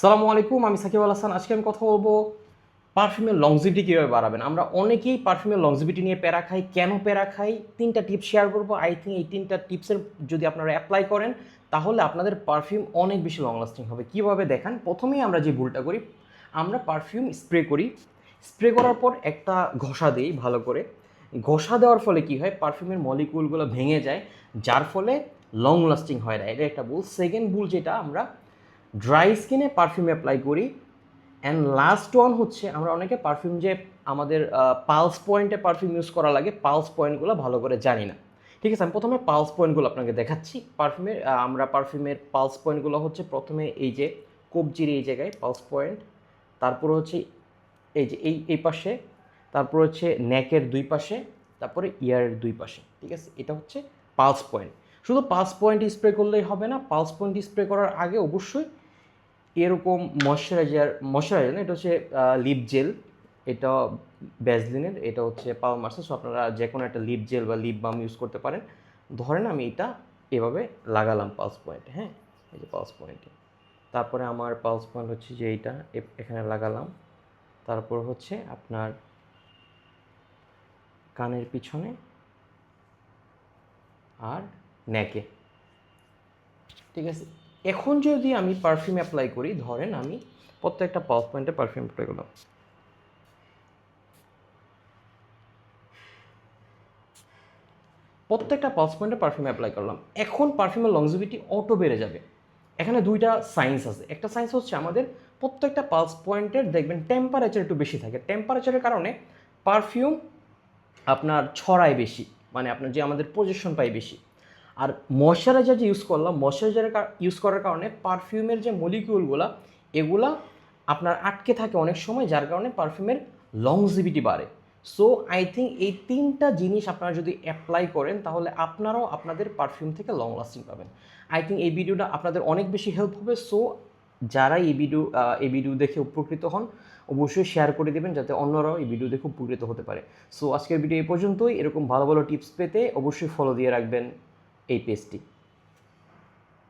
সালামু আলাইকুম, আমি সাকিব আল হাসান। আজকে আমি কথা বলবো পারফিউমের লংজিভিটি কীভাবে বাড়াবেন। আমরা অনেকেই পারফিউমের লংজিভিটি নিয়ে প্যারা খাই। কেন প্যারা খাই? 3টা টিপস শেয়ার করবো। আই থিঙ্ক এই 3টা টিপসের যদি আপনারা অ্যাপ্লাই করেন তাহলে আপনাদের পারফিউম অনেক বেশি লং লাস্টিং হবে। কীভাবে দেখান? প্রথমেই আমরা যে ভুলটা করি, আমরা পারফিউম স্প্রে করি। স্প্রে করার পর একটা ঘষা দিই ভালো করে। ঘষা দেওয়ার ফলে কী হয়, পারফিউমের মলিকুলগুলো ভেঙে যায়, যার ফলে লং লাস্টিং হয় না। এটা একটা ভুল। সেকেন্ড ভুল যেটা, আমরা ড্রাই স্কিনে পারফিউম অ্যাপ্লাই করি। অ্যান্ড লাস্ট ওয়ান হচ্ছে, আমরা অনেকে পারফিউম যে আমাদের পালস পয়েন্টে পারফিউম ইউজ করা লাগে, পালস পয়েন্টগুলো ভালো করে জানি না। ঠিক আছে, আমি প্রথমে পালস পয়েন্টগুলো আপনাকে দেখাচ্ছি। আমরা পারফিউমের পালস পয়েন্টগুলো হচ্ছে, প্রথমে এই যে কবজির এই জায়গায় পালস পয়েন্ট, তারপরে হচ্ছে এই যে এই পাশে, তারপর হচ্ছে নেকের দুই পাশে, তারপরে ইয়ারের দুই পাশে। ঠিক আছে, এটা হচ্ছে পালস পয়েন্ট। শুধু পালস পয়েন্ট স্প্রে করলেই হবে না, পালস পয়েন্ট স্প্রে করার আগে অবশ্যই এরকম ময়শ্চারাইজার না, এটা হচ্ছে লিপ জেল, এটা ভ্যাসলিনের, এটা হচ্ছে পালমার্সের। সো আপনারা যে কোনো একটা লিপ জেল বা লিপ বাম ইউজ করতে পারেন। ধরেন আমি এটা এভাবে লাগালাম পালস পয়েন্টে, হ্যাঁ, এই যে পালস পয়েন্টে। তারপরে আমার পালস পয়েন্ট হচ্ছে যে এইটা এখানে লাগালাম। তারপর হচ্ছে আপনার কানের পিছনে আর নেকে। ঠিক আছে, এখন যদি আমি পারফিউম অ্যাপ্লাই করি, ধরেন আমি প্রত্যেকটা পালস পয়েন্টে পারফিউম অ্যাপ্লাই করলাম। প্রত্যেকটা পালস পয়েন্টে পারফিউম অ্যাপ্লাই করলাম। এখন পারফিউমের লংজিভিটি অটো বেড়ে যাবে। এখানে দুইটা সায়েন্স আছে। একটা সায়েন্স হচ্ছে, আমাদের প্রত্যেকটা পালস পয়েন্টের দেখবেন টেম্পারেচার একটু বেশি থাকে। টেম্পারেচারের কারণে পারফিউম আপনার ছড়ায় বেশি, মানে আপনার যে আমাদের পজিশন পায় বেশি। আর ময়শ্চারাইজার যে ইউজ করলাম, ময়শ্চারাইজার ইউজ করার কারণে পারফিউমের যে মলিকিউলগুলো, এগুলা আপনার আটকে থাকে অনেক সময়, যার কারণে পারফিউমের লংজিভিটি বাড়ে। সো আই থিঙ্ক এই 3টা জিনিস আপনারা যদি অ্যাপ্লাই করেন তাহলে আপনারাও আপনাদের পারফিউম থেকে লং লাস্টিং পাবেন। আই থিঙ্ক এই ভিডিওটা আপনাদের অনেক বেশি হেল্প হবে। সো যারা এই ভিডিও দেখে উপকৃত হন, অবশ্যই শেয়ার করে দেবেন যাতে অন্যরাও এই ভিডিও দেখে উপকৃত হতে পারে। সো আজকের ভিডিও এই পর্যন্তই। এরকম ভালো ভালো টিপস পেতে অবশ্যই ফলো দিয়ে রাখবেন এই পেজটি।